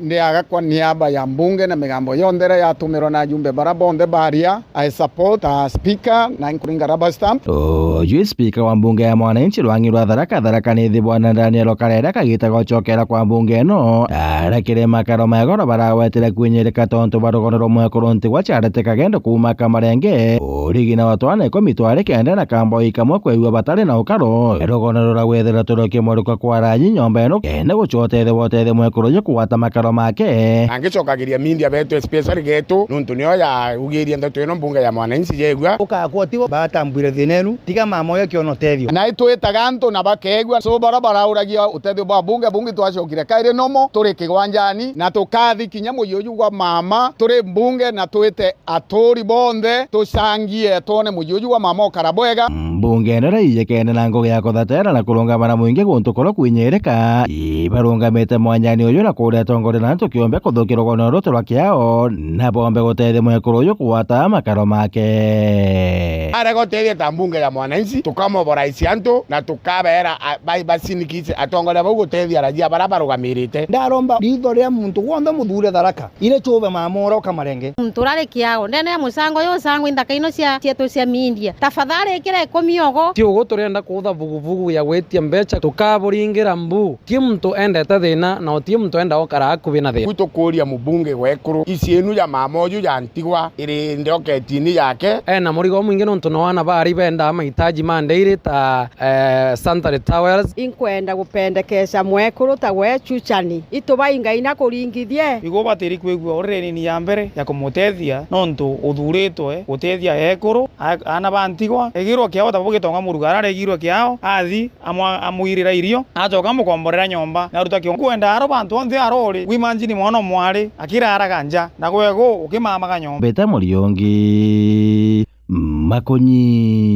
Ndiaga kwa niaba ya mbunge na migambo yondere yatumiro na jumbe barabonde baria I support speaker na nkuringa rubber stamp. Uyu speaker wa mbunge ya mwananchi Lwangi rwa Tharaka nithi bwana Daniel Karera kagita gocokera kwa mbunge no arakire makaro magoro barawetire kwinyirika tontu barugonero mwekurunti gwacharete kagendo kuma kamarenge urigina watwana komitware kenda na kambo ikamwe kwewa batari na ukaro rugonero ra wethera turokie mwaruka kwa ranyi nyomba eno kenda gucotete wotete mwekuroje kuwata makaro make angicokagiria mindia betu especially getu nuntu nio ya ugiria ndeto ino mbunge ya mwananchi yegwa ukakwatiwo batambwire thinenu tiga mamoyo kiono tethio na itwitaga antu na bakegwa so barabara uragia utethio bwa bunge twacokire kaire nomo turi kigwanjani na tukathi kinya muyoyu gwa mama turi mbunge na twite aturi bonde tucangie tone muyoyu gwa mama ukarabwega mbunge nera iyekene na ngoge ya kuthatera na kulungamana mwingi guntu koro kwinyirika ibarungamite mwanyani uyu na kuria tongore na tukiombe kuthukira gono rutu rwa kiao na bombe gutethia mwekuru uyu kuwata makaro make ara gutethia ta mbunge ya mwananchi tukamoboraisi antu na tukabera basinikize atongore bau gutethia rajia barabarugamirite ndaromba ritho ria muntu wothe muthure Tharaka ire chube mamora ukamarenge mturare kiao ndene ya musango yo sango indakaino cia tietu cia mindia tafadhali kire komiogo ti ugo turenda kutha vuguvugu ya gwetia mbeca tukaburingira mbu ti muntu endete thina na ti muntu enda okara akubi na thina kuito kuria mubunge gwekuru isienu ya mamoju ya ntigwa iri ndoketini yake na murigo mwingi nuntu no wana bari benda mahitaji mandeire ta sanitary towels inkwenda gupendekesha mwekuru ta gwechuchani itubainga ina kuringithie igo batiri kwigwa oreni ni ya mbere ya kumutethia nontu uthuritwe gutethia ekuru ana bantigwa egirwo kiao tabugitonga murugara regirwo kiao athi amuirira irio acoka mukomborera nyomba na ruta kwenda aro bantu onthe arori wimanjini mwono mwari akirara ganja na gwego ukimamaga nyomba beta Muriongi Makonyi.